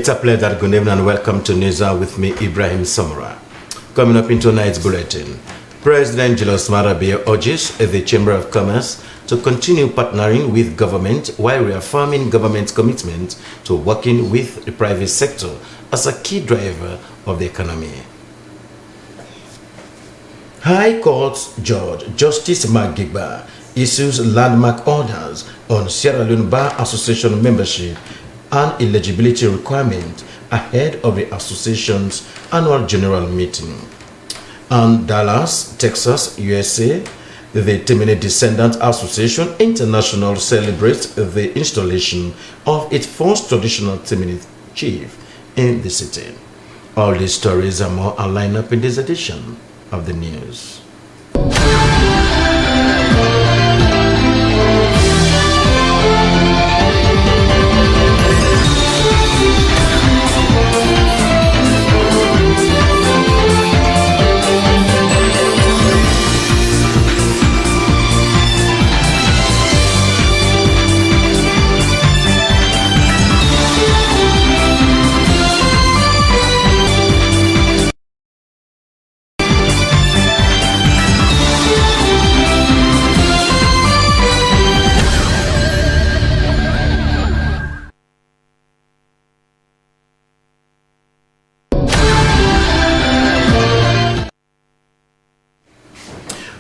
It's a pleasure. Good evening and welcome to News Hour with me, Ibrahim Samara. Coming up in tonight's bulletin, President Julius Maada Bio urges the Chamber of Commerce to continue partnering with government while reaffirming government's commitment to working with the private sector as a key driver of the economy. High Court Judge Justice Mark Gigba issues landmark orders on Sierra Leone Bar Association membership and eligibility requirement ahead of the association's annual general meeting. And Dallas, Texas, USA, the Temene Descendant Association International celebrates the installation of its first traditional Temene chief in the city. All these stories and more are lined up in this edition of the news.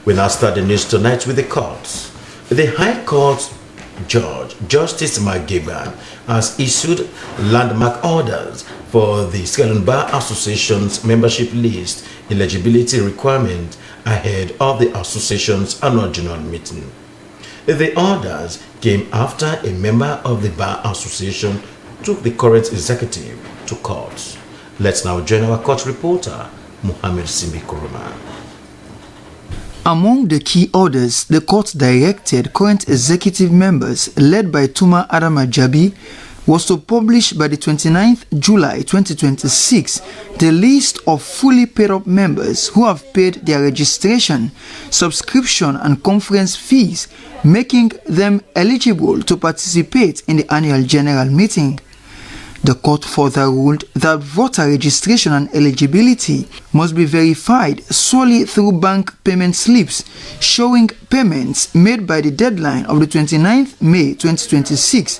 We now start the news tonight with the courts. The High Court Judge Justice Mark Gigba has issued landmark orders for the Sierra Leone Bar Association's membership list eligibility requirement ahead of the association's annual general meeting. The orders came after a member of the Bar Association took the current executive to court. Let's now join our court reporter, Muhammad Simbi Kuruma. Among the key orders, the court directed current executive members led by Tuma Adama Jabi was to publish by the 29th July 2026 the list of fully paid up members who have paid their registration, subscription and conference fees, making them eligible to participate in the annual general meeting. The court further ruled that voter registration and eligibility must be verified solely through bank payment slips showing payments made by the deadline of the 29th May 2026.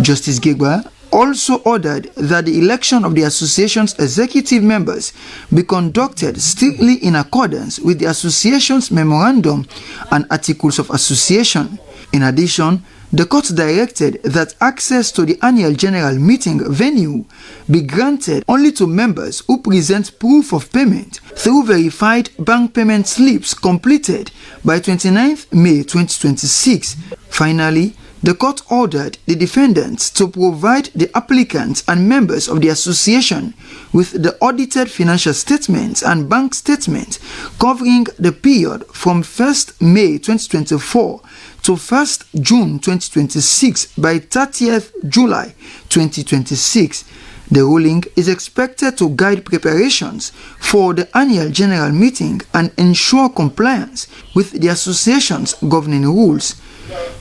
Justice Gigba also ordered that the election of the association's executive members be conducted strictly in accordance with the association's memorandum and articles of association. In addition, the court directed that access to the annual general meeting venue be granted only to members who present proof of payment through verified bank payment slips completed by 29th May 2026. Finally, the court ordered the defendants to provide the applicants and members of the association with the audited financial statements and bank statements covering the period from 1st May 2024 to 1st June 2026 by 30th July 2026. The ruling is expected to guide preparations for the annual general meeting and ensure compliance with the association's governing rules.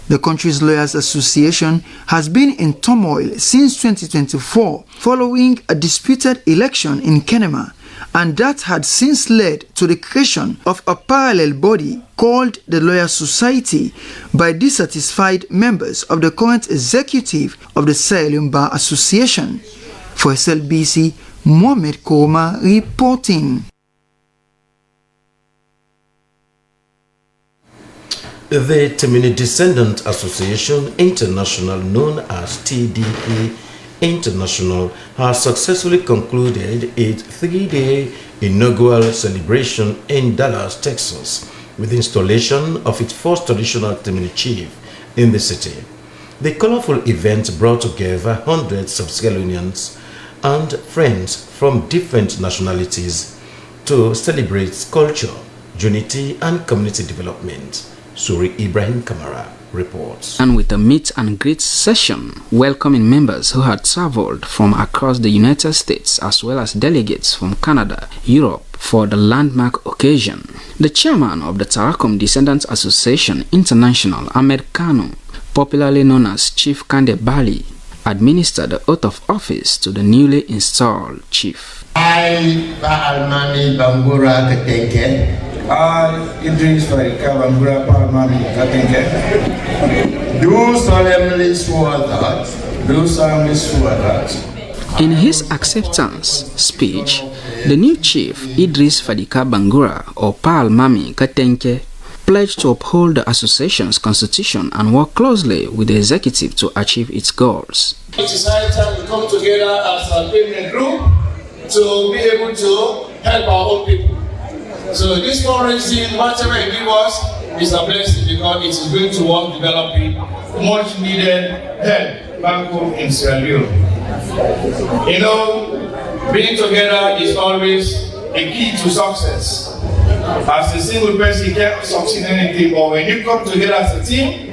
The country's Lawyers Association has been in turmoil since 2024 following a disputed election in Kenema, and that had since led to the creation of a parallel body called the Lawyers Society by dissatisfied members of the current executive of the Sierra Leone Bar Association. For SLBC, Mohamed Kouma reporting. The Temene Descendant Association International, known as TDA International, has successfully concluded its 3-day inaugural celebration in Dallas, Texas, with the installation of its first traditional Temene chief in the city. The colorful event brought together hundreds of Sierra Leoneans and friends from different nationalities to celebrate culture, unity, and community development. Suri Ibrahim Kamara reports. And with a meet and greet session welcoming members who had traveled from across the United States as well as delegates from Canada, Europe for the landmark occasion. The chairman of the Tarakum Descendants Association International, Ahmed Kanu, popularly known as Chief Kande Bali, administer the oath of office to the newly installed chief. I, Almami Bangura Katenke. I, Idris Fadika Bangura Almami Katenke. Do solemnly swear that. In his acceptance speech, the new chief, Idris Fadika Bangura or Pal Mami Katenke, pledged to uphold the association's constitution and work closely with the executive to achieve its goals. It is high time we come together as a payment group to be able to help our own people. So this fundraising, whatever it give us, is a blessing because it is going to work developing much needed help back home in Sierra Leone. You know, being together is always a key to success. As a single person, you can't succeed in anything, but when you come together as a team,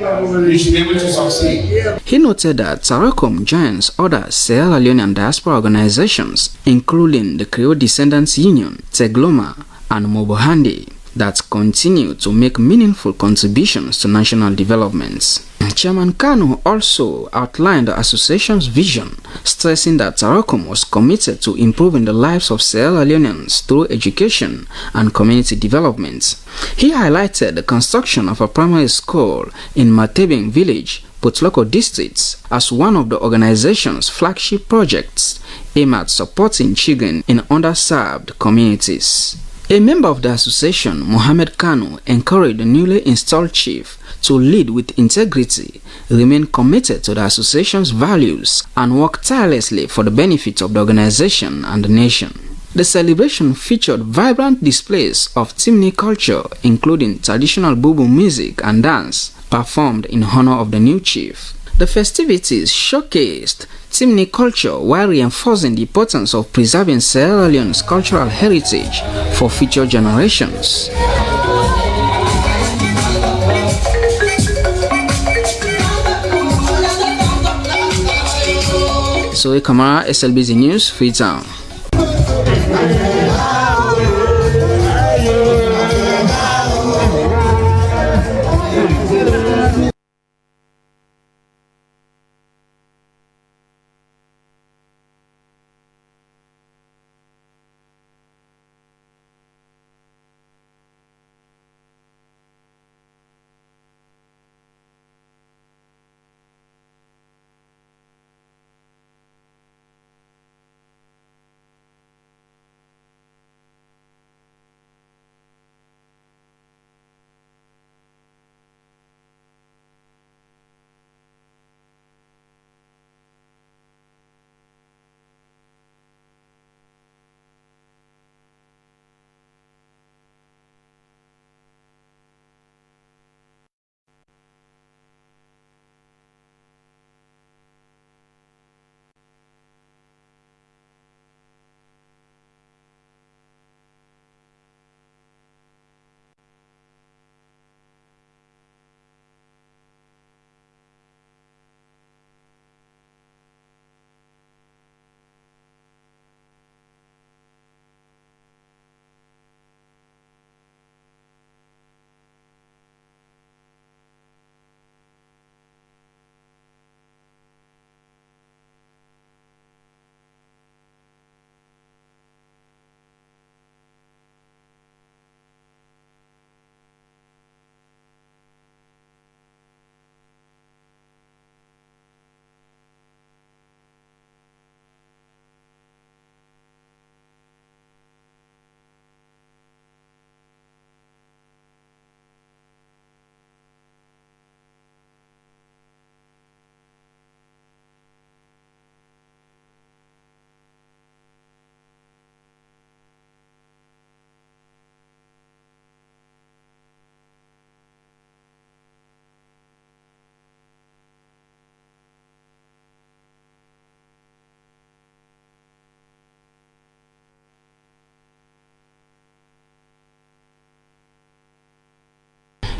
you should be able to succeed. He noted that Tarakom joins other Sierra Leonean diaspora organizations, including the Creole Descendants Union, Tegloma, and Mobohandi, that continue to make meaningful contributions to national developments. Chairman Kanu also outlined the association's vision, stressing that Tarakom was committed to improving the lives of Sierra Leoneans through education and community development. He highlighted the construction of a primary school in Matebing village, Potloko districts, as one of the organization's flagship projects aimed at supporting children in underserved communities. A member of the association, Mohamed Kanu, encouraged the newly installed chief to lead with integrity, remain committed to the association's values, and work tirelessly for the benefit of the organization and the nation. The celebration featured vibrant displays of Timni culture, including traditional Bubu music and dance, performed in honor of the new chief. The festivities showcased Timni culture while reinforcing the importance of preserving Sierra Leone's cultural heritage for future generations. Zoe Kamara, SLBZ News, Freetown.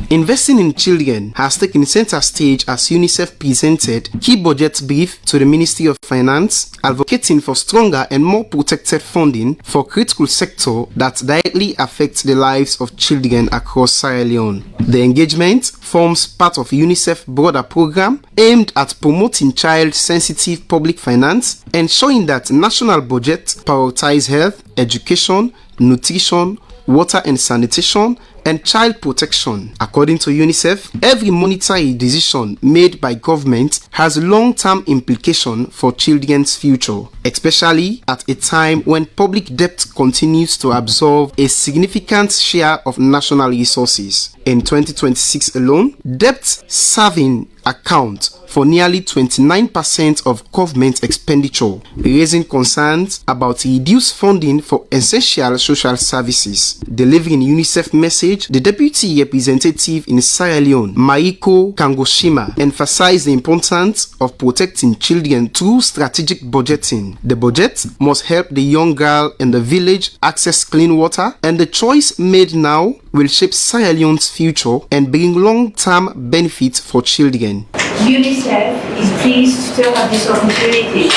Investing in children has taken center stage as UNICEF presented key budget brief to the Ministry of Finance, advocating for stronger and more protected funding for critical sector that directly affects the lives of children across Sierra Leone. The engagement forms part of UNICEF's broader program aimed at promoting child-sensitive public finance, ensuring that national budgets prioritize health, education, nutrition, water and sanitation, and child protection. According to UNICEF, every monetary decision made by government has long-term implications for children's future, especially at a time when public debt continues to absorb a significant share of national resources. In 2026 alone, debt serving account for nearly 29% of government expenditure, raising concerns about reduced funding for essential social services. Delivering UNICEF message, the deputy representative in Sierra Leone, Mariko Kangoshima, emphasized the importance of protecting children through strategic budgeting. The budget must help the young girl in the village access clean water, and the choice made now will shape Sierra Leone's future and bring long-term benefits for children. UNICEF is pleased to have this opportunity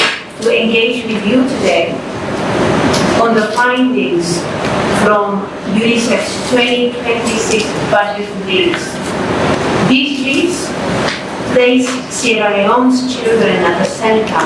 to engage with you today on the findings from UNICEF's 2026 budget release. These release place Sierra Leone's children at the center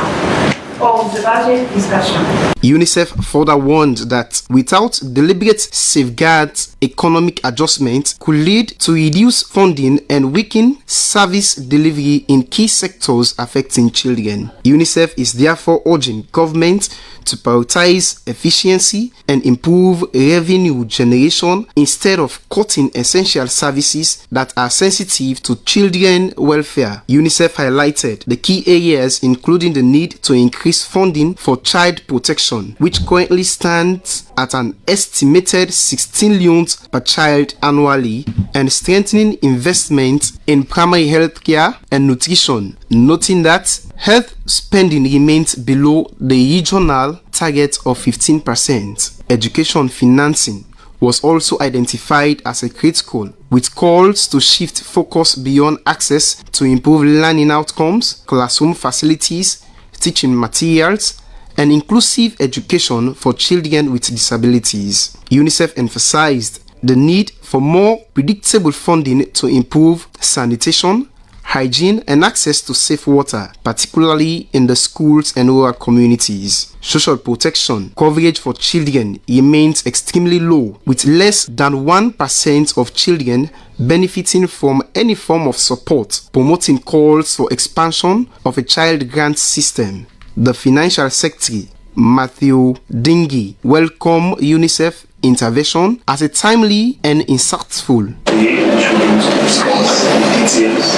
of the budget discussion. UNICEF further warned that without deliberate safeguards, economic adjustment could lead to reduced funding and weaken service delivery in key sectors affecting children. UNICEF is therefore urging government to prioritize efficiency and improve revenue generation instead of cutting essential services that are sensitive to children's welfare. UNICEF highlighted the key areas including the need to increase funding for child protection, which currently stands at an estimated 16 loans per child annually, and strengthening investment in primary health care and nutrition, noting that health spending remains below the regional target of 15%. Education financing was also identified as a critical, with calls to shift focus beyond access to improve learning outcomes, classroom facilities, teaching materials, and inclusive education for children with disabilities. UNICEF emphasized the need for more predictable funding to improve sanitation, hygiene, and access to safe water, particularly in the schools and rural communities. Social protection coverage for children remains extremely low, with less than 1% of children benefiting from any form of support, promoting calls for expansion of a child grant system. The Financial Secretary, Matthew Dingy, welcomed UNICEF intervention as a timely and insightful. We introduced to discuss details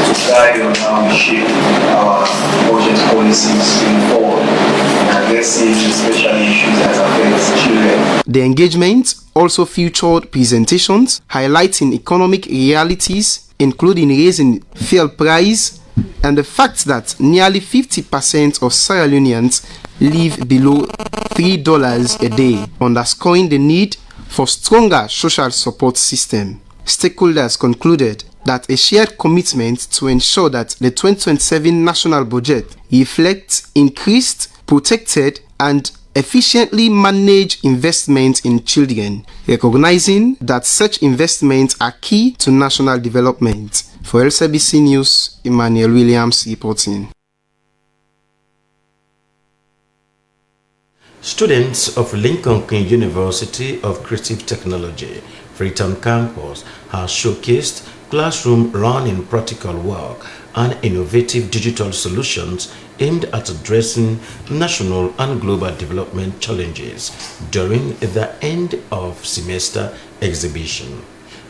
to guide on how we shape our budget policies going forward and addressing especially issues that affect children. The engagement also featured presentations highlighting economic realities, including raising fuel price and the fact that nearly 50% of Sierra Leoneans live below $3 a day, underscoring the need for stronger social support system. Stakeholders concluded that a shared commitment to ensure that the 2027 national budget reflects increased, protected, and efficiently managed investment in children, recognizing that such investments are key to national development. For LCBC News, Emmanuel Williams reporting. Students of Lincoln King University of Creative Technology, Freetown Campus, have showcased classroom learning practical work and innovative digital solutions aimed at addressing national and global development challenges during the end of semester exhibition.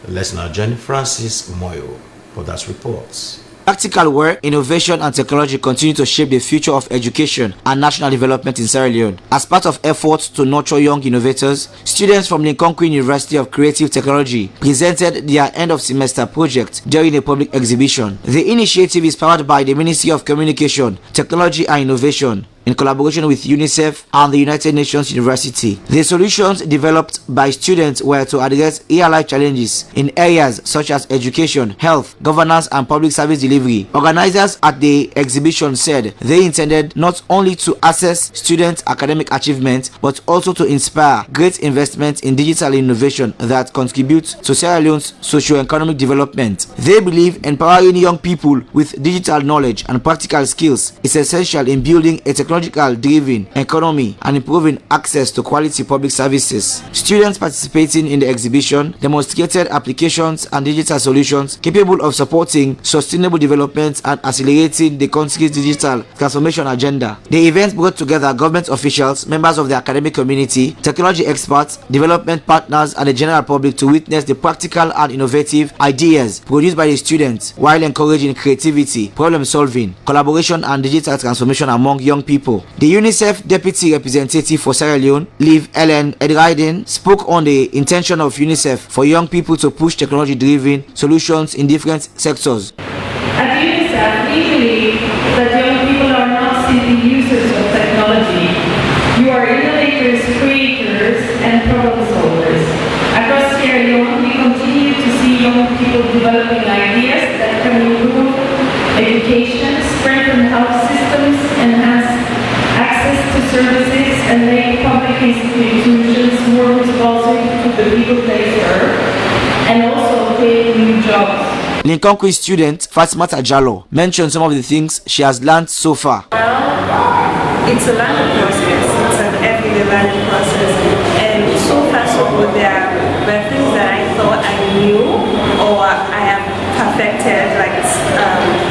Let's now join Francis Moyo for that report. Practical work, innovation, and technology continue to shape the future of education and national development in Sierra Leone. As part of efforts to nurture young innovators, students from Lincoln King University of Creative Technology presented their end-of-semester project during a public exhibition. The initiative is powered by the Ministry of Communication, Technology and Innovation, in collaboration with UNICEF and the United Nations University. The solutions developed by students were to address real-life challenges in areas such as education, health, governance, and public service delivery. Organizers at the exhibition said they intended not only to assess students' academic achievements, but also to inspire great investment in digital innovation that contributes to Sierra Leone's socio-economic development. They believe empowering young people with digital knowledge and practical skills is essential in building a technological-driven economy and improving access to quality public services. Students participating in the exhibition demonstrated applications and digital solutions capable of supporting sustainable development and accelerating the country's digital transformation agenda. The event brought together government officials, members of the academic community, technology experts, development partners, and the general public to witness the practical and innovative ideas produced by the students while encouraging creativity, problem solving, collaboration, and digital transformation among young people. The UNICEF Deputy Representative for Sierra Leone, Liv Ellen Edryden, spoke on the intention of UNICEF for young people to push technology-driven solutions in different sectors. At UNICEF, we believe that young people are not simply users of technology. You are innovators, creators, and problem solvers. Across Sierra Leone, we continue to see young people developing ideas that can improve education, strengthen health systems, enhance access to services, and make public institutions more responsive to the people they serve, and also create new jobs. Lincoln Queen student Fatima Tajalo mentioned some of the things she has learned so far. Well, it's a learning process. It's an everyday learning process. And so far, so good, there were things that I thought I knew or I have perfected, like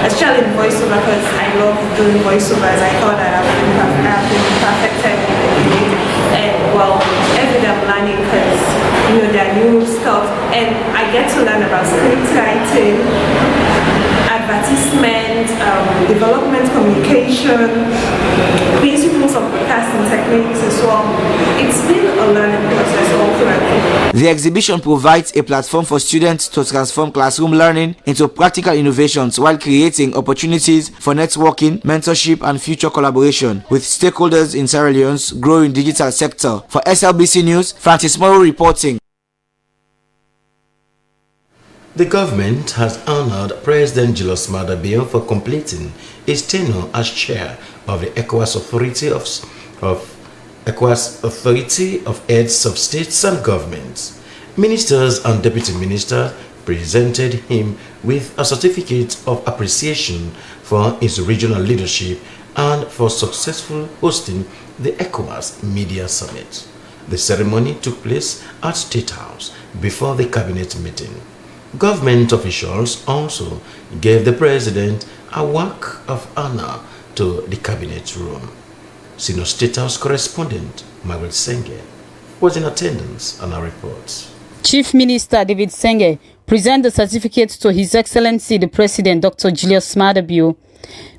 especially in voiceover, because I love doing voiceovers. I thought that I've been perfected in it. And well, every day I'm learning because there are new stuff, and I get to learn about script writing, advertisement, development, communication, principles of broadcasting techniques as well. It's been a learning process all throughout. The exhibition provides a platform for students to transform classroom learning into practical innovations while creating opportunities for networking, mentorship, and future collaboration with stakeholders in Sierra Leone's growing digital sector. For SLBC News, Francis Morrow reporting. The government has honored President Julius Maada Bio for completing his tenure as chair of the ECOWAS Authority of Heads of States and Governments. Ministers and deputy ministers presented him with a certificate of appreciation for his regional leadership and for successful hosting the ECOWAS Media Summit. The ceremony took place at State House before the cabinet meeting. Government officials also gave the president a walk of honor to the cabinet room. Senior State House correspondent Margaret Senge was in attendance on our reports. Chief Minister David Senge presented the certificate to His Excellency the President Dr. Julius Maada Bio.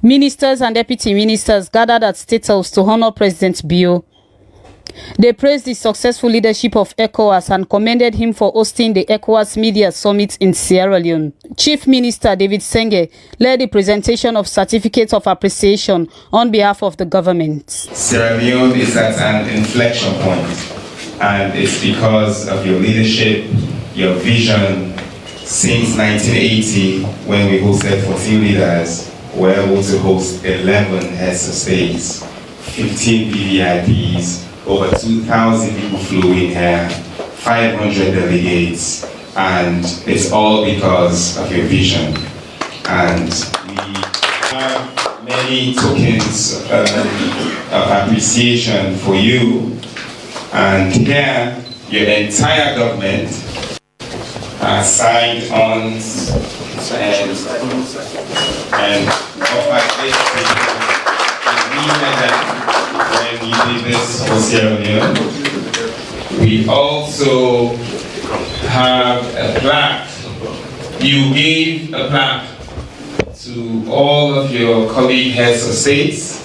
Ministers and deputy ministers gathered at State House to honor President Bio. They praised the successful leadership of ECOWAS and commended him for hosting the ECOWAS Media Summit in Sierra Leone. Chief Minister David Senge led the presentation of certificates of appreciation on behalf of the government. Sierra Leone is at an inflection point, and it's because of your leadership, your vision. Since 1980, when we hosted 14 leaders, we were able to host 11 heads of states, 15 VVIPs, over 2,000 people flew in here, 500 delegates, and it's all because of your vision. And we have many tokens of appreciation for you, and here your entire government signed on and offered this to you. When you did this for Sierra Leone, we also have a plaque. You gave a plaque to all of your colleague heads of states,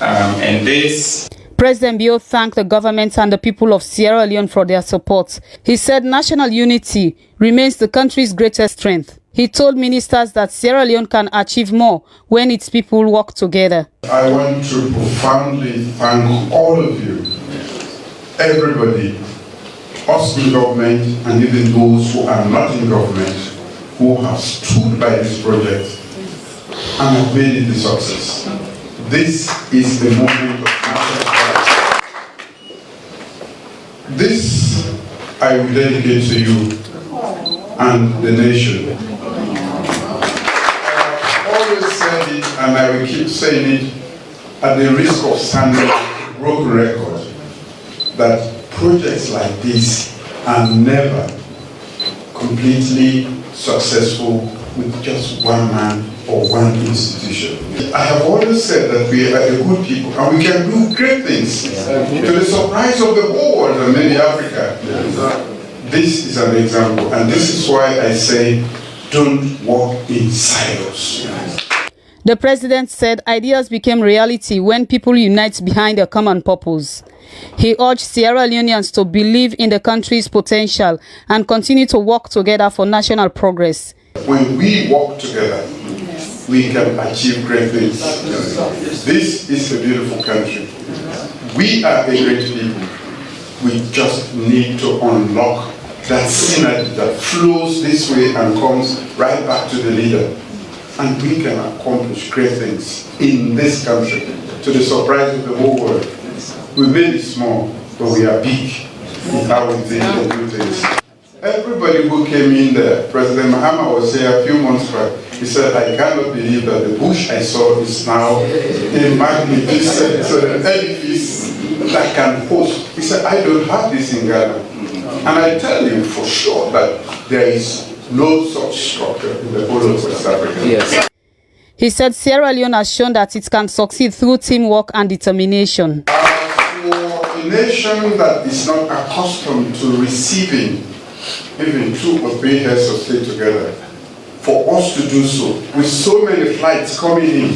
and this President Bio thanked the government and the people of Sierra Leone for their support. He said national unity remains the country's greatest strength. He told ministers that Sierra Leone can achieve more when its people work together. I want to profoundly thank all of you, everybody, us in government and even those who are not in government, who have stood by this project and have made it a success. This is the moment of national pride. This I will dedicate to you and the nation. I have always said it and I will keep saying it at the risk of standing a broken record, that projects like this are never completely successful with just one man or one institution. I have always said that we are a good people and we can do great things to the surprise of the whole world and maybe Africa. This is an example, and this is why I say don't walk in silos. The president said ideas became reality when people unite behind a common purpose. He urged Sierra Leoneans to believe in the country's potential and continue to work together for national progress. When we work together, we can achieve great things. This is a beautiful country. We are a great people. We just need to unlock that synergy that flows this way and comes right back to the leader. And we can accomplish great things in this country to the surprise of the whole world. We may be small, but we are big in how we think and do things. Everybody who came in there, President Mahama was here a few months back, he said, I cannot believe that the bush I saw is now a magnificent edifice that can host. He said, I don't have this in Ghana. And I tell you for sure that there is no such structure in the whole of West Africa. Yes. He said Sierra Leone has shown that it can succeed through teamwork and determination. For a nation that is not accustomed to receiving even 2 or 3 heads of state together, for us to do so, with so many flights coming in,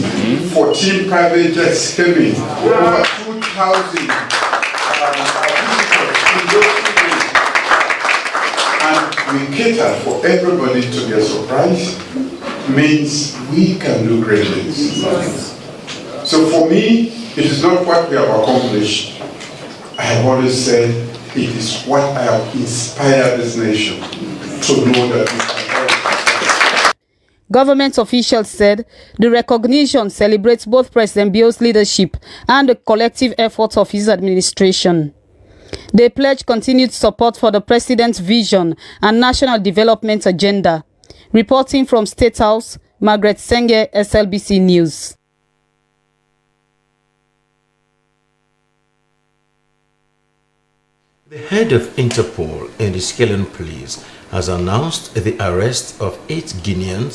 14 private jets came in, over 2,000 and we cater for everybody to get surprised, means we can do great things. So for me, it is not what we have accomplished. I have always said it is what I have inspired this nation to know that we can. Government officials said the recognition celebrates both President Bio's leadership and the collective efforts of his administration. They pledge continued support for the president's vision and national development agenda. Reporting from State House, Margaret Senge, SLBC News. The head of Interpol in the Sierra Leone police has announced the arrest of 8 Guineans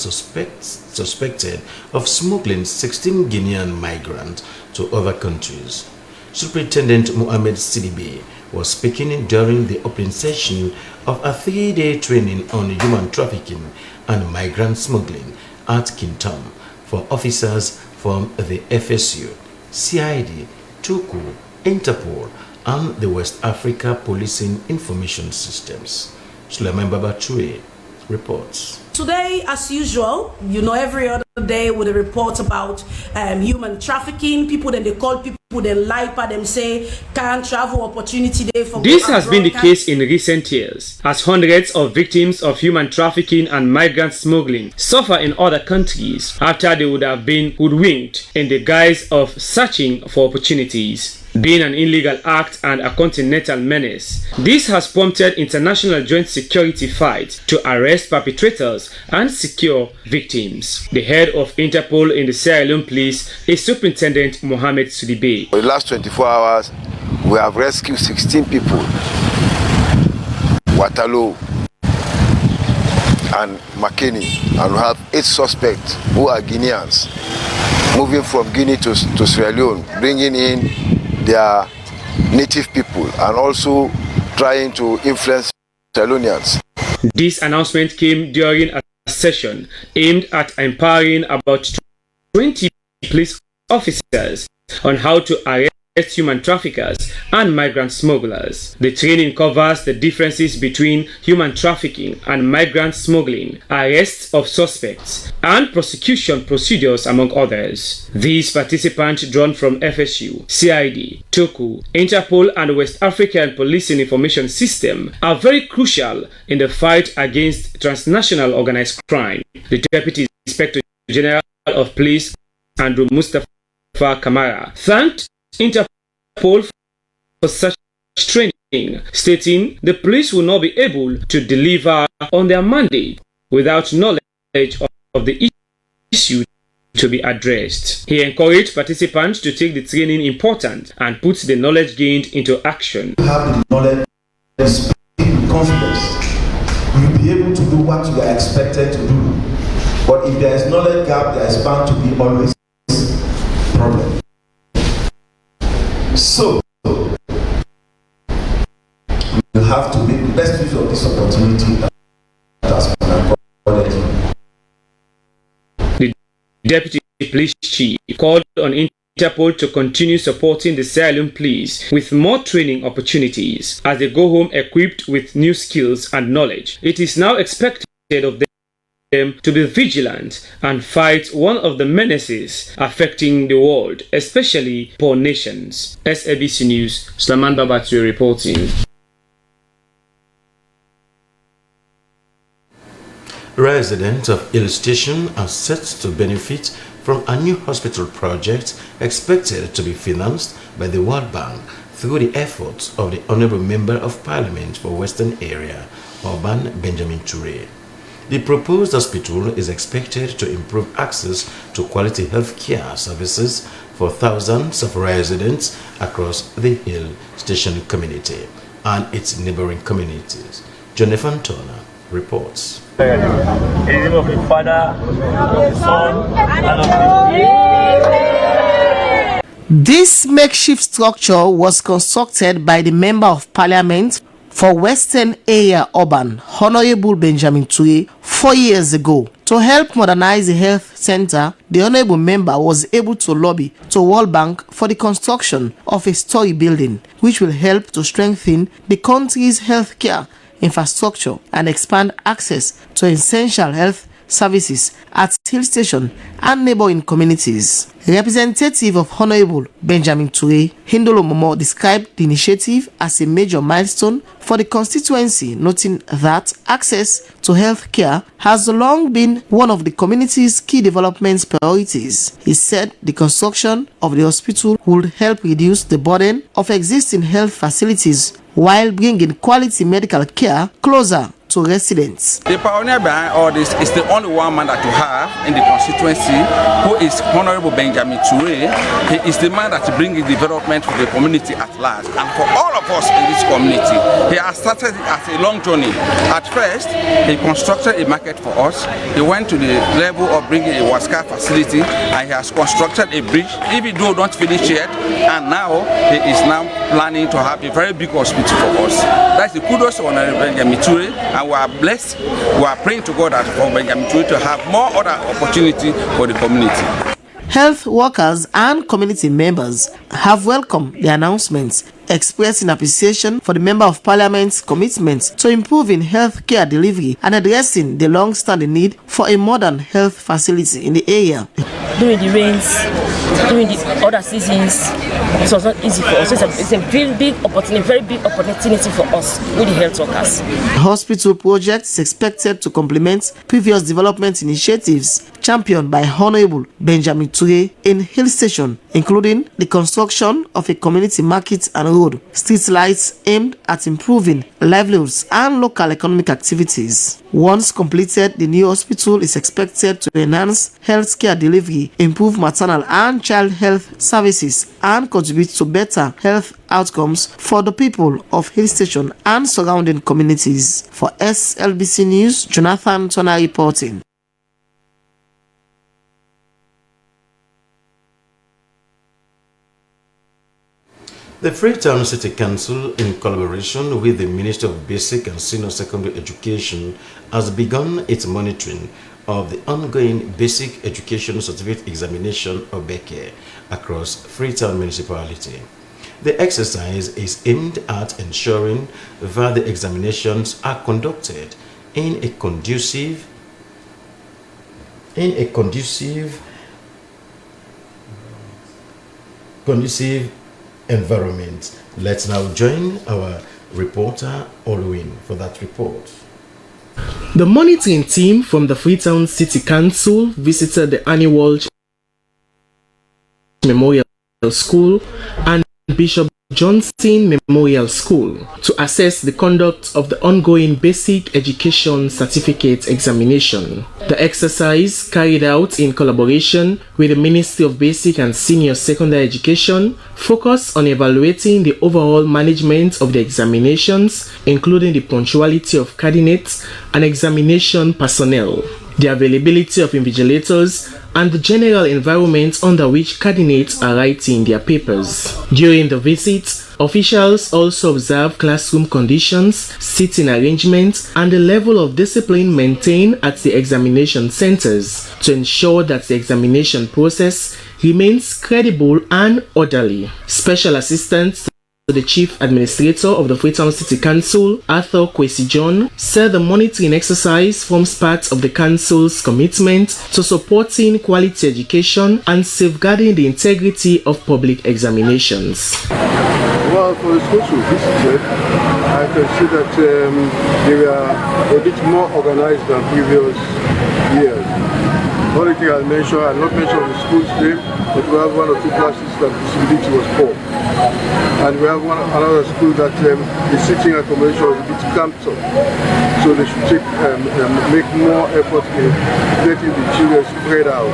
suspected of smuggling 16 Guinean migrants to other countries. Superintendent Mohamed Sidibe was speaking during the opening session of a 3-day training on human trafficking and migrant smuggling at Kintam for officers from the FSU, CID, TUCU, Interpol, and the West Africa Policing Information Systems. Suleiman Babature reports. Today, as usual, every other day with a report about human trafficking, people, then they call people, they lie by them, say can't travel opportunity day for. This has been the case in recent years, as hundreds of victims of human trafficking and migrant smuggling suffer in other countries after they would have been hoodwinked in the guise of searching for opportunities. Being an illegal act and a continental menace, this has prompted international joint security fight to arrest perpetrators and secure victims. The head of Interpol in the Sierra Leone police is Superintendent Mohamed Sidibe. For the last 24 hours, we have rescued 16 people, Waterloo and Makeni, and we have 8 suspects who are Guineans, moving from Guinea to Sierra Leone, bringing in their native people and also trying to influence Sierra Leoneans. This announcement came during a session aimed at empowering about 20 police officers on how to arrest human traffickers and migrant smugglers. The training covers the differences between human trafficking and migrant smuggling, arrests of suspects, and prosecution procedures, among others. These participants, drawn from FSU, CID, TOKU, Interpol, and West African Policing Information System, are very crucial in the fight against transnational organized crime. The Deputy Inspector General of Police, Andrew Mustafa Kamara, thanked Interpol for such training, stating the police will not be able to deliver on their mandate without knowledge of the issue to be addressed. He encouraged participants to take the training important and put the knowledge gained into action. You have the knowledge, speak with confidence. You'll be able to do what you are expected to do. But if there is knowledge gap, there is bound to be always a problem. So, you have to make the best use of this opportunity as the Deputy Police Chief called on Interpol to continue supporting the Sierra Leone police with more training opportunities as they go home equipped with new skills and knowledge. It is now expected of them to be vigilant and fight one of the menaces affecting the world, especially poor nations. SABC News, Slaman Babatu reporting. Residents of Hill Station are set to benefit from a new hospital project expected to be financed by the World Bank through the efforts of the Honorable Member of Parliament for Western Area, Oban Benjamin Toure. The proposed hospital is expected to improve access to quality health care services for thousands of residents across the Hill Station community and its neighboring communities. Jonathan Turner reports. In the name of the Father, of the Son, and of the This makeshift structure was constructed by the Member of Parliament for Western Area Urban, Honorable Benjamin Toure, 4 years ago. To help modernize the health center, the Honorable Member was able to lobby to World Bank for the construction of a story building, which will help to strengthen the country's healthcare infrastructure and expand access to essential health services at Hill Station and neighboring communities. Representative of Honorable Benjamin Toure, Hindolo Momo, described the initiative as a major milestone for the constituency, noting that access to health care has long been one of the community's key development priorities. He said the construction of the hospital would help reduce the burden of existing health facilities while bringing quality medical care closer to residents. The pioneer behind all this is the only one man that you have in the constituency, who is Honorable Benjamin Toure. He is the man that brings development for the community at large and for all of us in this community. He has started as a long journey. At first, he constructed a market for us. He went to the level of bringing a Waska facility, and he has constructed a bridge, even though not finished yet. And now he is now planning to have a very big hospital for us. That's the kudos to Honorable Benjamin Toure. And we are blessed, we are praying to God that for Benjamin Toure to have more other opportunity for the community. Health workers and community members have welcomed the announcements, expressing appreciation for the Member of Parliament's commitment to improving health care delivery and addressing the long-standing need for a modern health facility in the area. During the rains, during the other seasons, it was not easy for us. It's a very big opportunity for us with the health workers. The hospital project is expected to complement previous development initiatives championed by Honorable Benjamin Toure in Hill Station, including the construction of a community market and road, street lights aimed at improving livelihoods and local economic activities. Once completed, the new hospital is expected to enhance healthcare delivery, improve maternal and child health services, and contribute to better health outcomes for the people of Hill Station and surrounding communities. For SLBC News, Jonathan Turner reporting. The Freetown City Council, in collaboration with the Ministry of Basic and Senior Secondary Education, has begun its monitoring of the ongoing Basic Education Certificate Examination, or BECE, across Freetown Municipality. The exercise is aimed at ensuring that the examinations are conducted in a conducive environment. Let's now join our reporter Olwin for that report. The monitoring team from the Freetown City Council visited the annual Memorial School and Bishop Johnson Memorial School to assess the conduct of the ongoing Basic Education Certificate examination. The exercise, carried out in collaboration with the Ministry of Basic and Senior Secondary Education, focused on evaluating the overall management of the examinations, including the punctuality of candidates and examination personnel, the availability of invigilators, and the general environment under which candidates are writing their papers. During the visit, officials also observed classroom conditions, seating arrangements, and the level of discipline maintained at the examination centers to ensure that the examination process remains credible and orderly. Special Assistant to the Chief Administrator of the Freetown City Council, Arthur Kwesi John, said the monitoring exercise forms part of the Council's commitment to supporting quality education and safeguarding the integrity of public examinations. Well, for the schools we visited, I can see that they were a bit more organized than previous years. Only thing I'll not mention the school's name, but we have one or two classes that visibility was poor. And we have another school that the sitting accommodation was a bit cramped up. So they should make more effort in getting the children spread out.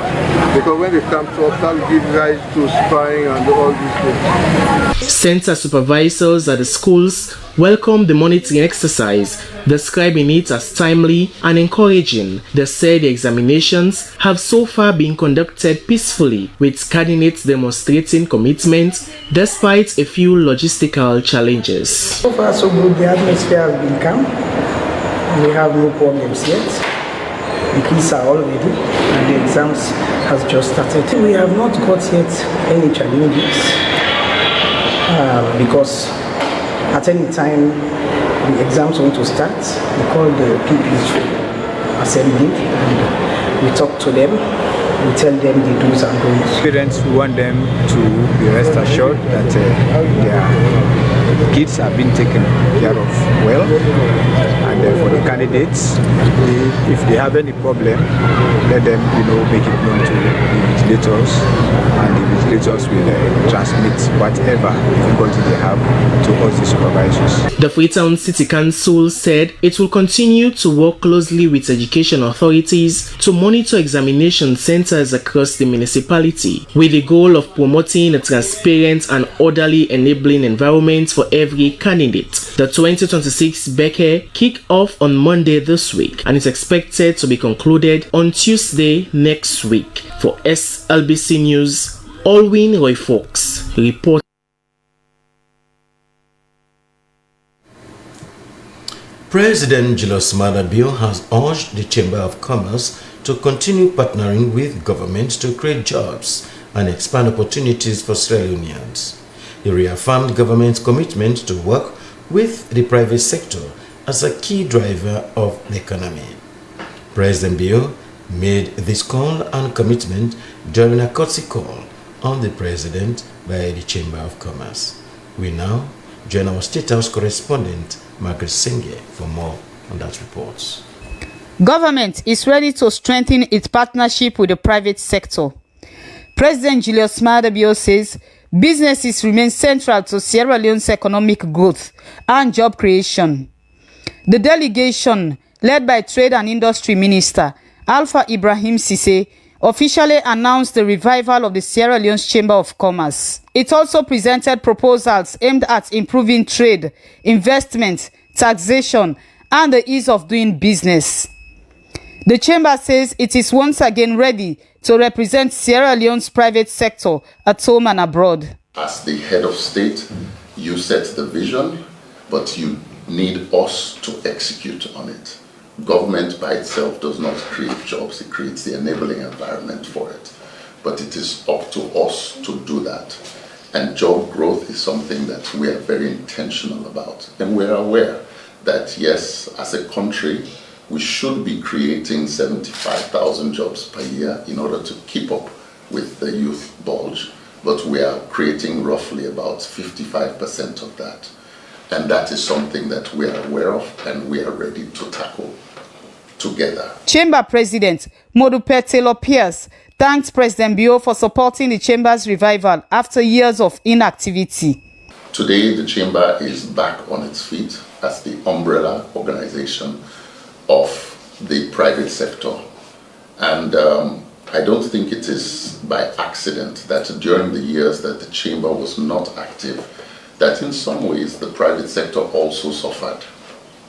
Because when they camp up, that will give rise to spying and all these things. Center supervisors at the schools welcomed the monitoring exercise, describing it as timely and encouraging. They said the examinations have so far been conducted peacefully, with candidates demonstrating commitment despite a few logistical challenges. So far so good, the atmosphere has been calm. We have no problems yet. The kids are all ready and the exams has just started. We have not got yet any challenges because at any time the exams want to start, we call the PPs assembly and we talk to them, we tell them the do's and don'ts. Parents, we want them to be rest assured that their kids are being taken care of well, and for the candidates, if they have any problem, let them make it known to the invigilators, and the invigilators will transmit whatever difficulty they have to us, the supervisors. The Freetown City Council said it will continue to work closely with education authorities to monitor examination centers across the municipality, with the goal of promoting a transparent and orderly enabling environment for every candidate. The 2026 BECE kicked off on Monday this week and is expected to be concluded on Tuesday next week. For SLBC News, Olwin Roy Fox report. President Julius Maada Bio has urged the Chamber of Commerce to continue partnering with governments to create jobs and expand opportunities for Sierra Leoneans. He reaffirmed government's commitment to work with the private sector as a key driver of the economy. President Bio made this call and commitment during a courtesy call on the President by the Chamber of Commerce. We now join our State House correspondent, Margaret Senge, for more on that report. Government is ready to strengthen its partnership with the private sector. President Julius Maada Bio says businesses remain central to Sierra Leone's economic growth and job creation. The delegation, led by Trade and Industry Minister Alpha Ibrahim Cissé, officially announced the revival of the Sierra Leone's Chamber of Commerce. It also presented proposals aimed at improving trade, investment, taxation, and the ease of doing business. The Chamber says it is once again ready to represent Sierra Leone's private sector at home and abroad. As the head of state, you set the vision, but you need us to execute on it. Government by itself does not create jobs, it creates the enabling environment for it. But it is up to us to do that. And job growth is something that we are very intentional about. And we're aware that, yes, as a country, we should be creating 75,000 jobs per year in order to keep up with the youth bulge. But we are creating roughly about 55% of that. And that is something that we are aware of and we are ready to tackle together. Chamber President Modupe Taylor Pierce thanked President Bio for supporting the Chamber's revival after years of inactivity. Today, the Chamber is back on its feet as the umbrella organization of the private sector. And I don't think it is by accident that during the years that the Chamber was not active, that in some ways the private sector also suffered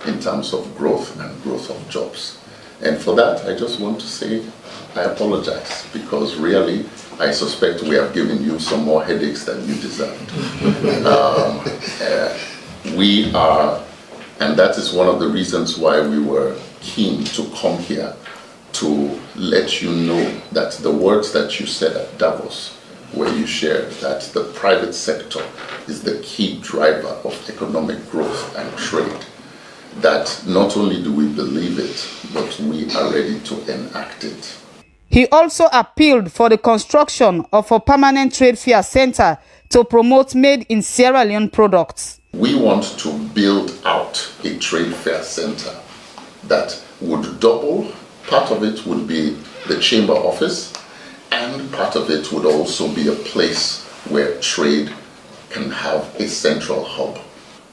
in terms of growth and growth of jobs. And for that, I just want to say I apologize, because really I suspect we have given you some more headaches than you deserved. We are, and that is one of the reasons why we were keen to come here to let you know that the words that you said at Davos, where you shared that the private sector is the key driver of economic growth and trade, that not only do we believe it, but we are ready to enact it. He also appealed for the construction of a permanent trade fair center to promote made in Sierra Leone products. We want to build out a trade fair center that would double. Part of it would be the chamber office, and part of it would also be a place where trade can have a central hub.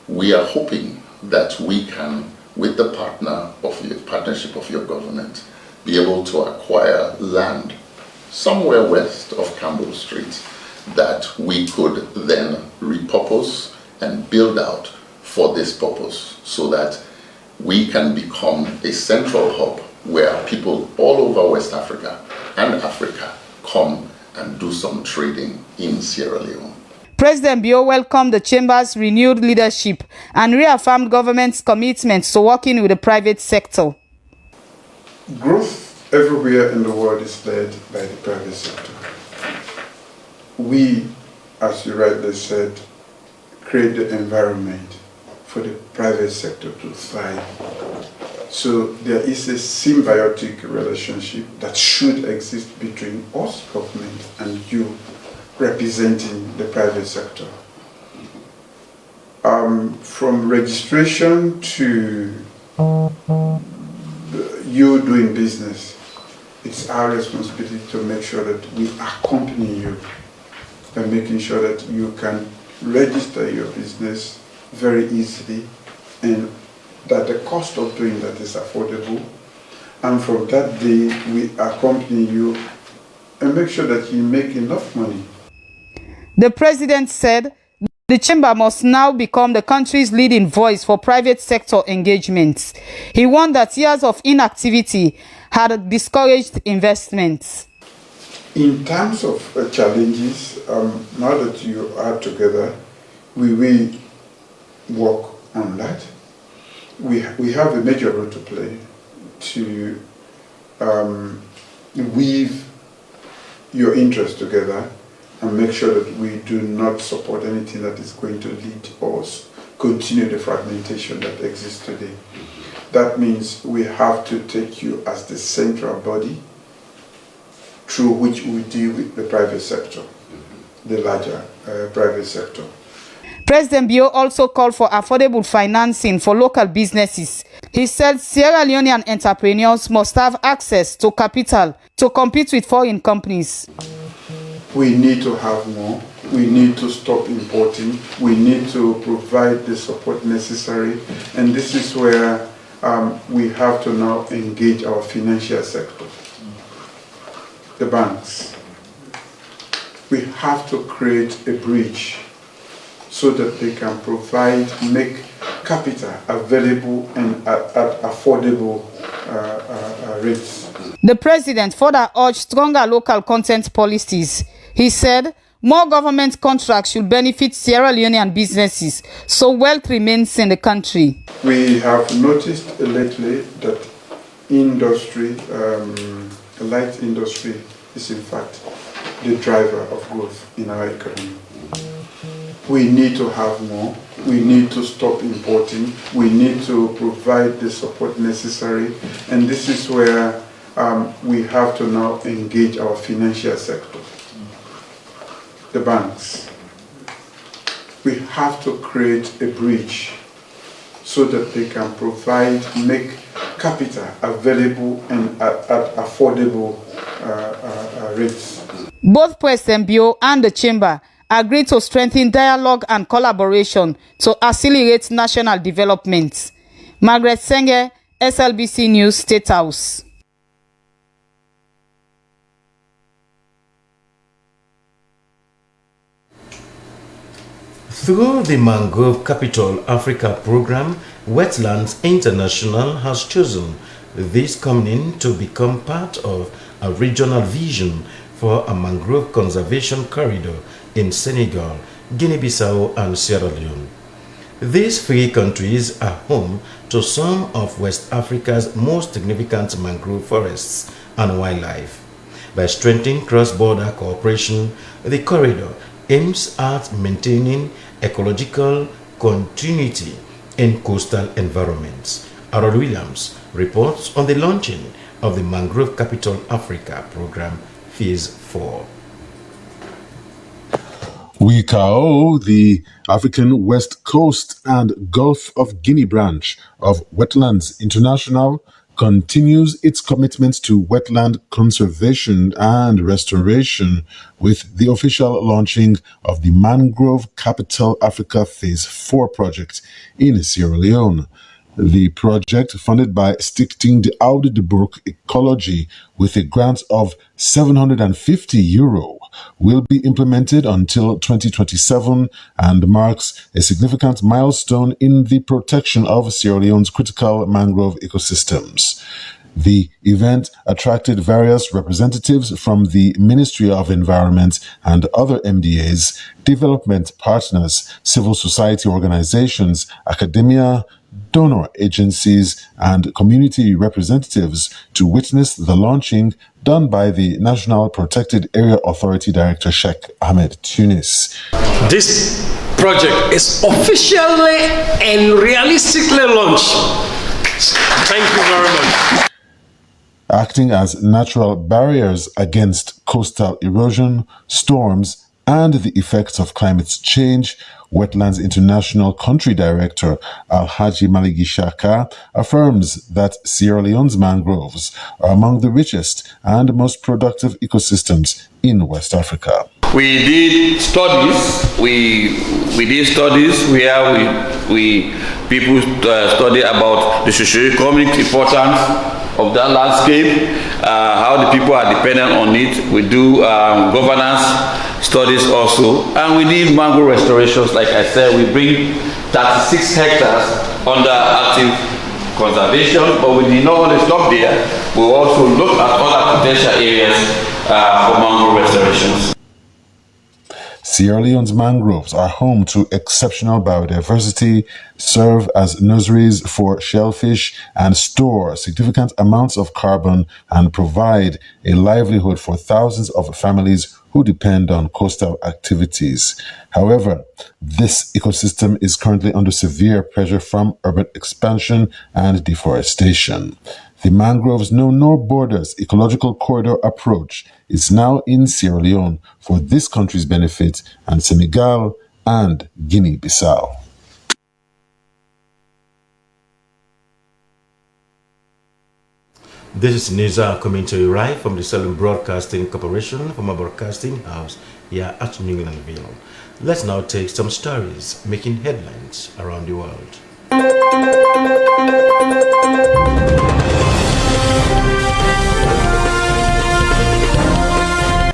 We are hoping that we can, with the partnership of your government, be able to acquire land somewhere west of Campbell Street that we could then repurpose and build out for this purpose, so that we can become a central hub where people all over West Africa and Africa come and do some trading in Sierra Leone. President Bio welcomed the Chamber's renewed leadership and reaffirmed government's commitment to working with the private sector. Growth everywhere in the world is led by the private sector. We, as you rightly said, create the environment for the private sector to thrive. So there is a symbiotic relationship that should exist between us, government, and you, representing the private sector. From registration to you doing business, it's our responsibility to make sure that we accompany you by making sure that you can register your business very easily and that the cost of doing that is affordable. And from that day, we accompany you and make sure that you make enough money. The president said the chamber must now become the country's leading voice for private sector engagements. He warned that years of inactivity had discouraged investments. In terms of challenges, now that you are together, we will work on that. We have a major role to play to weave your interests together and make sure that we do not support anything that is going to lead us continue the fragmentation that exists today. That means we have to take you as the central body through which we deal with the private sector, the larger private sector. President Bio also called for affordable financing for local businesses. He said Sierra Leonean entrepreneurs must have access to capital to compete with foreign companies. We need to have more. We need to stop importing. We need to provide the support necessary. And this is where we have to now engage our financial sector, the banks. We have to create a bridge so that they can provide, make capital available and at affordable rates. The president further urged stronger local content policies. He said more government contracts should benefit Sierra Leonean businesses so wealth remains in the country. We have noticed lately that industry, the light industry, is in fact the driver of growth in our economy. we need to have more. We need to stop importing. We need to provide the support necessary. And this is where we have to now engage our financial sector, the banks. We have to create a bridge so that they can make capital available and at affordable rates. Both President Bio and the Chamber agreed to strengthen dialogue and collaboration to accelerate national development. Margaret Senge, SLBC News, State House. Through the Mangrove Capital Africa program, Wetlands International has chosen this company to become part of a regional vision for a mangrove conservation corridor in Senegal, Guinea-Bissau and Sierra Leone. These three countries are home to some of West Africa's most significant mangrove forests and wildlife. By strengthening cross-border cooperation, the corridor aims at maintaining ecological continuity in coastal environments. Harold Williams reports on the launching of the Mangrove Capital Africa program Phase 4. WCAO, the African West Coast and Gulf of Guinea branch of Wetlands International, continues its commitment to wetland conservation and restoration with the official launching of the Mangrove Capital Africa Phase 4 project in Sierra Leone. The project, funded by Stichting de Oude de Broek Ecology with a grant of €750, will be implemented until 2027 and marks a significant milestone in the protection of Sierra Leone's critical mangrove ecosystems. The event attracted various representatives from the Ministry of Environment and other MDAs, development partners, civil society organizations, academia, donor agencies, and community representatives to witness the launching done by the National Protected Area Authority Director Sheikh Ahmed Tunis. This project is officially and realistically launched. Thank you very much. Acting as natural barriers against coastal erosion, storms, and the effects of climate change, Wetlands International Country Director Alhaji Maligi Shaka affirms that Sierra Leone's mangroves are among the richest and most productive ecosystems in West Africa. We did studies. We did studies where people study about the socio-economic importance of that landscape, how the people are dependent on it. We do governance studies also, and we did mangrove restorations. Like I said, we bring 36 hectares under active conservation, but we did not want to stop there. We also looked at other potential areas for mangrove restorations. Sierra Leone's mangroves are home to exceptional biodiversity, serve as nurseries for shellfish, and store significant amounts of carbon and provide a livelihood for thousands of families who depend on coastal activities. However, this ecosystem is currently under severe pressure from urban expansion and deforestation. The mangroves know no borders ecological corridor approach is now in Sierra Leone for this country's benefit and Senegal and Guinea-Bissau. This is Nizar coming to you live from the Salem Broadcasting Corporation from our broadcasting house here at New Englandville. Let's now take some stories making headlines around the world.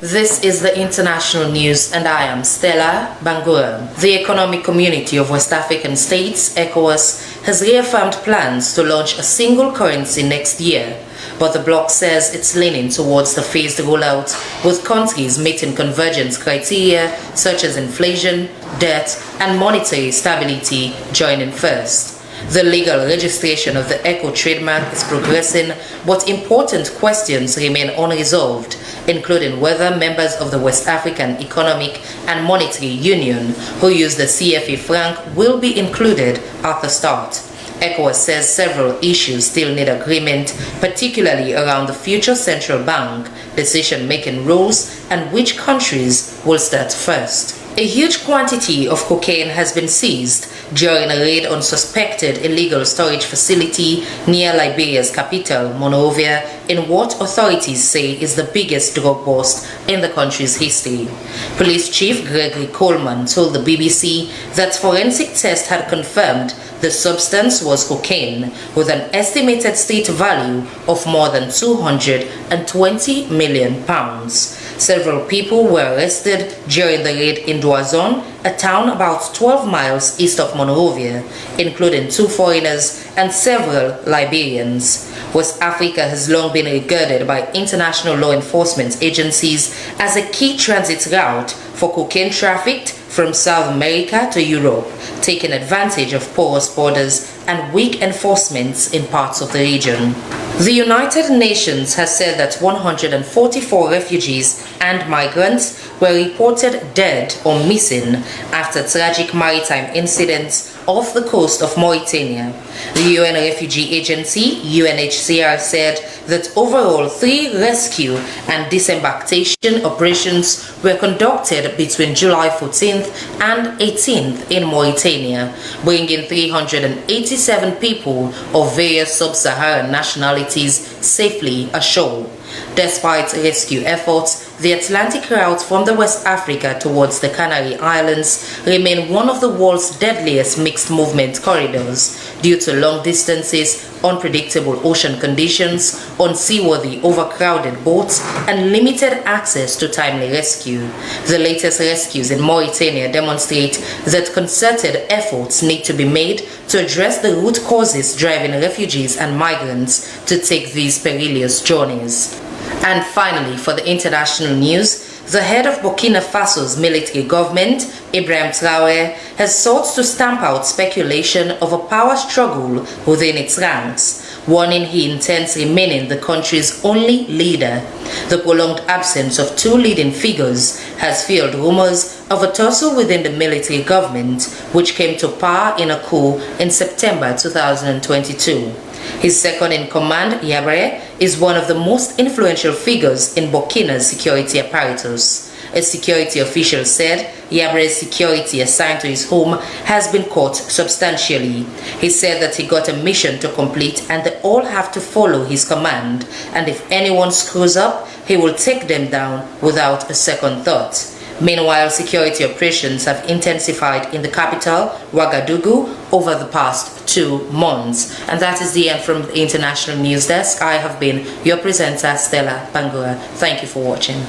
This is the international news, and I am Stella Banguem. The Economic Community of West African States, ECOWAS, has reaffirmed plans to launch a single currency next year, but the bloc says it's leaning towards the phased rollout, with countries meeting convergence criteria such as inflation, debt, and monetary stability joining first. The legal registration of the Echo trademark is progressing, but important questions remain unresolved, including whether members of the West African Economic and Monetary Union who use the CFA franc will be included at the start. ECOWAS says several issues still need agreement, particularly around the future central bank, decision-making rules, and which countries will start first. A huge quantity of cocaine has been seized during a raid on suspected illegal storage facility near Liberia's capital, Monrovia, in what authorities say is the biggest drug bust in the country's history. Police Chief Gregory Coleman told the BBC that forensic tests had confirmed the substance was cocaine with an estimated state value of more than £220 million. Several people were arrested during the raid in Douazon, a town about 12 miles east of Monrovia, including 2 foreigners and several Liberians. West Africa has long been regarded by international law enforcement agencies as a key transit route for cocaine trafficked from South America to Europe, taking advantage of porous borders and weak enforcements in parts of the region. The United Nations has said that 144 refugees and migrants were reported dead or missing after tragic maritime incidents off the coast of Mauritania. The UN Refugee Agency, UNHCR, said that overall 3 rescue and disembarkation operations were conducted between July 14th and 18th in Mauritania, bringing 387 people of various sub-Saharan nationalities safely ashore. Despite rescue efforts, the Atlantic route from the West Africa towards the Canary Islands remains one of the world's deadliest mixed movement corridors due to long distances, unpredictable ocean conditions, unseaworthy overcrowded boats, and limited access to timely rescue. The latest rescues in Mauritania demonstrate that concerted efforts need to be made to address the root causes driving refugees and migrants to take these perilous journeys. And finally, for the international news, the head of Burkina Faso's military government, Ibrahim Traoré, has sought to stamp out speculation of a power struggle within its ranks, warning he intends remaining the country's only leader. The prolonged absence of 2 leading figures has fueled rumors of a tussle within the military government, which came to power in a coup in September 2022. His second-in-command, Yabré, is one of the most influential figures in Burkina's security apparatus. A security official said Yabré's security assigned to his home has been cut substantially. He said that he got a mission to complete and they all have to follow his command, and if anyone screws up, he will take them down without a second thought. Meanwhile, security operations have intensified in the capital, Ouagadougou, over the past 2 months. And that is the end from the International News Desk. I have been your presenter, Stella Bangura. Thank you for watching.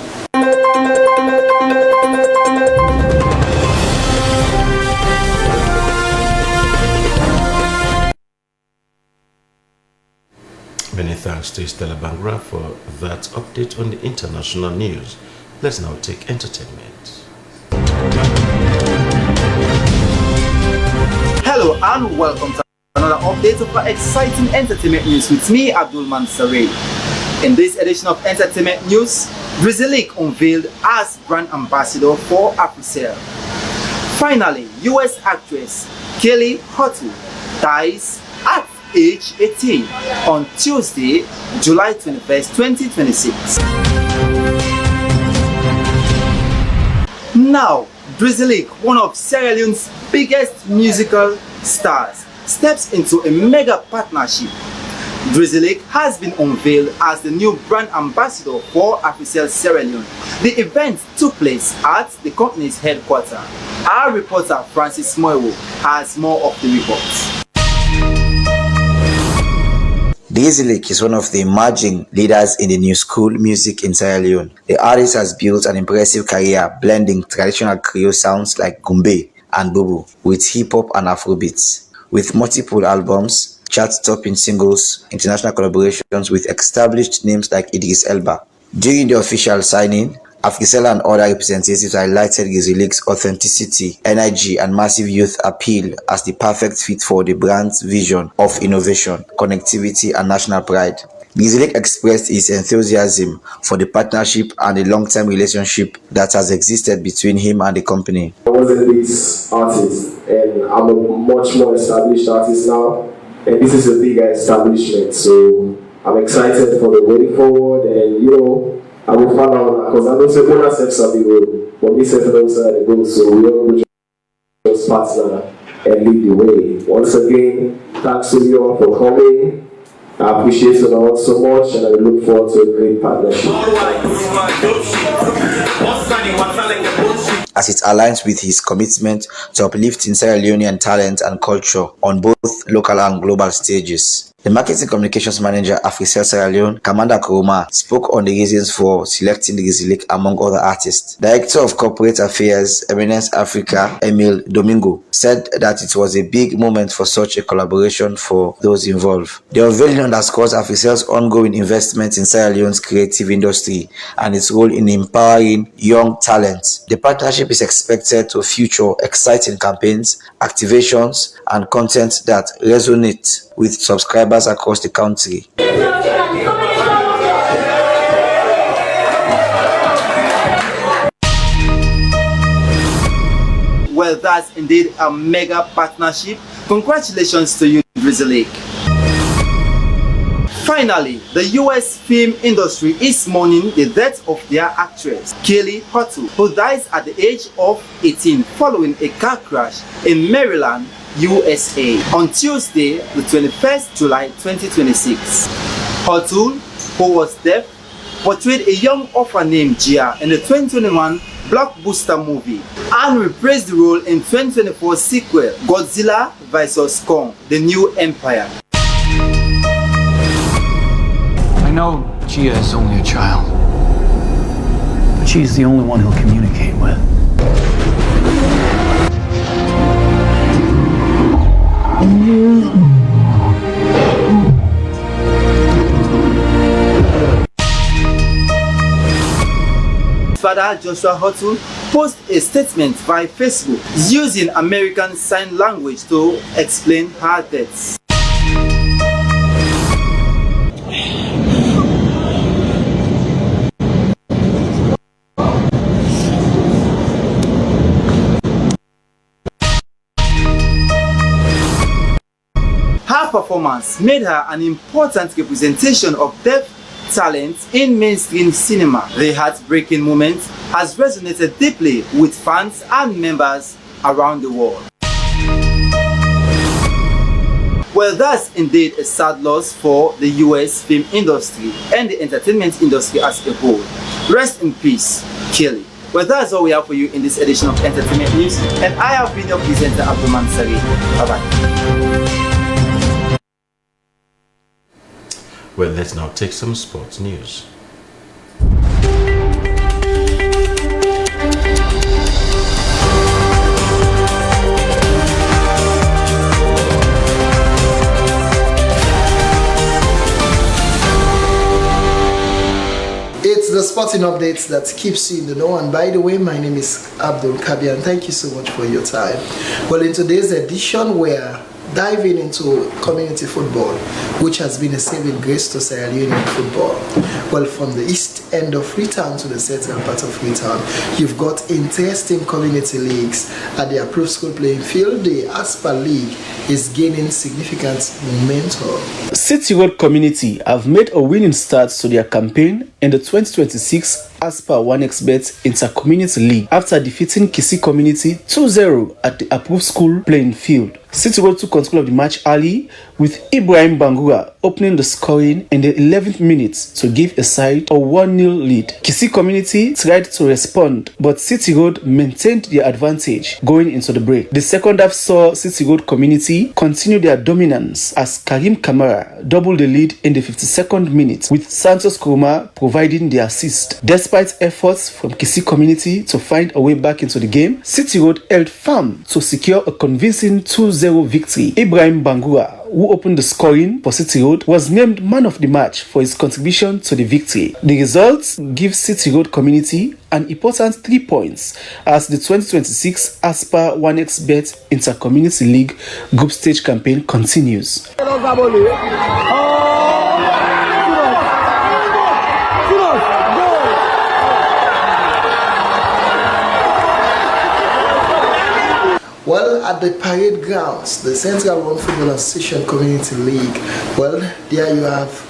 Many thanks to Stella Bangura for that update on the international news. Let's now take entertainment. Hello and welcome to another update of our exciting entertainment news with me, Abdul Mansaray. In this edition of entertainment news, Drizzlyk unveiled as brand ambassador for Africell. Finally, US actress Kelly Houghton dies at age 18 on Tuesday, July 21st, 2026. Now, Drizzlyk, one of Sierra Leone's biggest musical stars, steps into a mega partnership. Drizzlyk has been unveiled as the new brand ambassador for Africell Sierra Leone. The event took place at the company's headquarters. Our reporter Francis Moiwo has more of the reports. Drizzlyk is one of the emerging leaders in the new school music in Sierra Leone. The artist has built an impressive career blending traditional Creole sounds like Gumbe and Bubu with hip-hop and Afrobeats. With multiple albums, chart-topping singles, international collaborations with established names like Idris Elba. During the official signing, Africell and other representatives highlighted Grizzly Lake's authenticity, energy, and massive youth appeal as the perfect fit for the brand's vision of innovation, connectivity, and national pride. Grizzly Lake expressed his enthusiasm for the partnership and the long-term relationship that has existed between him and the company. I wasn't this artist, and I'm a much more established artist now, and this is a bigger establishment, so I'm excited for the way forward, and I will follow because I don't say one steps are the road, but we set alongside the goal, so we all go just partner and lead the way. Once again, thanks to you all for coming. I appreciate it all so much, and I look forward to a great partnership. As it aligns with his commitment to uplifting Sierra Leonean talent and culture on both local and global stages. The Marketing Communications Manager, Africell Sierra Leone, Kamanda Kuruma, spoke on the reasons for selecting the Grizzly Lake among other artists. Director of Corporate Affairs, Eminence Africa, Emile Domingo, said that it was a big moment for such a collaboration for those involved. The unveiling underscores Africell's ongoing investment in Sierra Leone's creative industry and its role in empowering young talent. The partnership is expected to feature exciting campaigns, activations, and content that resonate with subscribers across the country. Well, that's indeed a mega partnership. Congratulations to you, Grizzly Lake. Finally, the US film industry is mourning the death of their actress, Kelly Hotu, who dies at the age of 18 following a car crash in Maryland, USA on Tuesday, the 21st July 2026. Hotu, who was deaf, portrayed a young orphan named Gia in the 2021 blockbuster movie and reprised the role in 2024 sequel Godzilla vs. Kong: The New Empire. I know Gia is only a child, but she's the only one he'll communicate with. Father Joshua Hotu posted a statement via Facebook using American Sign Language to explain her death. Her performance made her an important representation of deaf talent in mainstream cinema. The heartbreaking moment has resonated deeply with fans and members around the world. Well, that's indeed a sad loss for the US film industry and the entertainment industry as a whole. Rest in peace, Kelly. Well, that's all we have for you in this edition of Entertainment News, and I have been your presenter, Abdulman Sari. Bye-bye. Well, let's now take some sports news. It's the sporting updates that keeps you in the know. And by the way, my name is Abdul Kabir, and thank you so much for your time. Well, in today's edition, we're diving into community football, which has been a saving grace to Sierra Leonean football. Well, from the east end of Freetown to the central part of Freetown, you've got interesting community leagues. At the approved school playing field, the ASPA League is gaining significant momentum. City Road Community have made a winning start to their campaign in the 2026 ASPA 1xBet Inter-Community League after defeating Kisi Community 2-0 at the approved school playing field. City Road took control of the match early, with Ibrahim Bangura opening the scoring in the 11th minute to give a side a 1-0 lead. Kisi Community tried to respond, but City Road maintained their advantage going into the break. The second half saw City Road Community continue their dominance as Karim Kamara doubled the lead in the 52nd minute, with Santos Kuruma providing the assist. Despite efforts from Kisi Community to find a way back into the game, City Road held firm to secure a convincing 2-0 victory. Ibrahim Bangura who opened the scoring for City Road, was named man of the match for his contribution to the victory. The results give City Road community an important 3 points as the 2026 ASPA 1xBet Inter-Community League group stage campaign continues. Well, at the parade grounds, the Central One Football Association Community League, well, there you have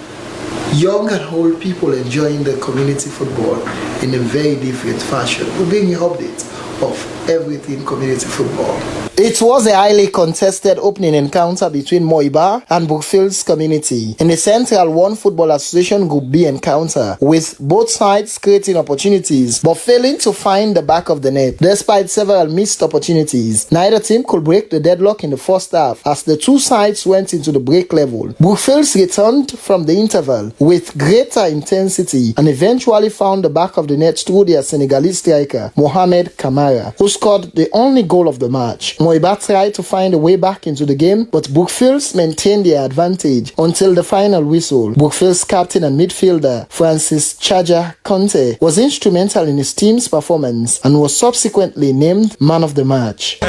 young and old people enjoying the community football in a very different fashion. We'll bring you updates of everything community football. It was a highly contested opening encounter between Moiba and Brookfields community in the Central One Football Association Group B encounter, with both sides creating opportunities but failing to find the back of the net. Despite several missed opportunities, neither team could break the deadlock in the first half as the two sides went into the break level. Brookfields returned from the interval with greater intensity and eventually found the back of the net through their Senegalese striker Mohamed Kamara, who scored the only goal of the match. Moiba tried to find a way back into the game, but Brookfields maintained their advantage until the final whistle. Brookfields captain and midfielder Francis Chaja Conte was instrumental in his team's performance and was subsequently named man of the match.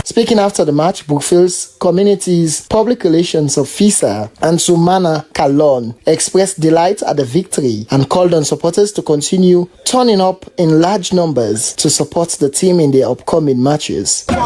Speaking after the match, Brookfields Community's public relations officer Ansumana Kalon expressed delight at the victory and called on supporters to continue turning up in large numbers to support the team in their upcoming matches. At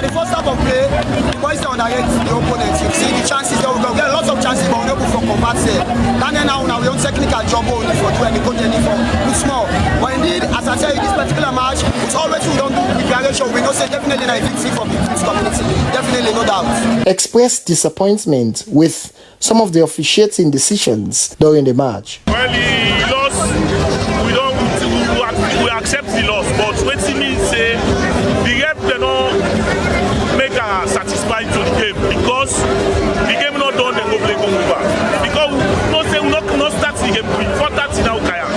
the first half of play, the boys underrate the opponents. You see the chances that we got. We get lots of chances, but we're not able to convert it. Now we own technical job only for doing the coach for small. But indeed, as I said, in this particular match, it's always we don't do preparation. We know say definitely that victory from this community. Definitely, no doubt. Expressed disappointment with some of the officiating decisions during the match. Well, he lost. We accept the loss, but what it means say the rep they don't make us satisfied to the game because the game not done. They go play go move back because no say we not start the game. We 4:30 now kaya.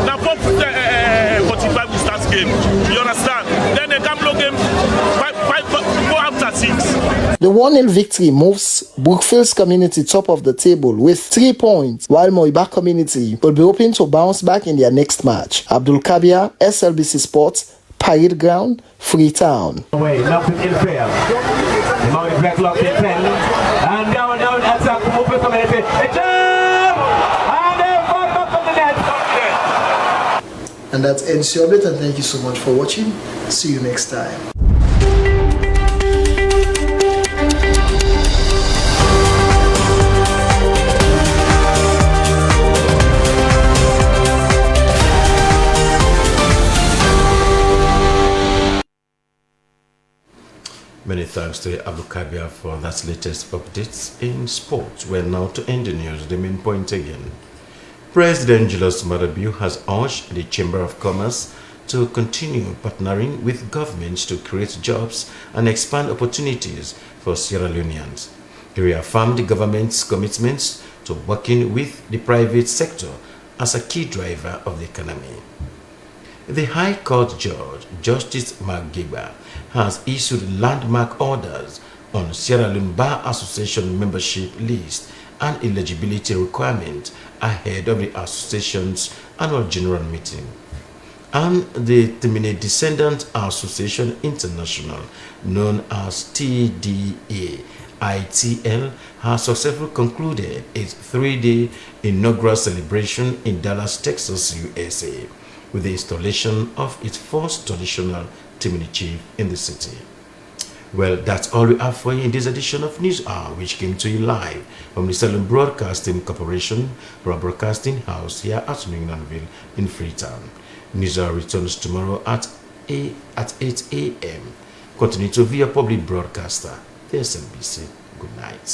Now 4:45 we start game. You understand? Then they come blow game 4 after 6. The 1-0 victory moves Brookfields Community top of the table with 3 points, while Moiba Community will be hoping to bounce back in their next match. Abdul Kabir, SLBC Sports, Parade Ground, Freetown. Away, nothing in fair. The Maori Black locked in 10. And now attack from Brookfields Community. A jump! And then far back from the net. And that's NCOBIT, and thank you so much for watching. See you next time. Many thanks to Abu Kabir for that latest updates in sports. We're now to end the news. The main point again. President Julius Maada Bio has urged the Chamber of Commerce to continue partnering with governments to create jobs and expand opportunities for Sierra Leoneans. He reaffirmed the government's commitments to working with the private sector as a key driver of the economy. The High Court Judge, Justice Mark Giba, has issued landmark orders on Sierra Leone Bar Association membership list and eligibility requirements ahead of the association's annual general meeting. And the Temine Descendant Association International, known as TDA ITL, has successfully concluded its 3-day inaugural celebration in Dallas, Texas, USA, with the installation of its first traditional Temine chief in the city. Well, that's all we have for you in this edition of News Hour, which came to you live from the Salem Broadcasting Corporation, our broadcasting house here at New Englandville in Freetown. News Hour returns tomorrow at 8 a.m. Continue to view your public broadcaster, the SLBC. Good night.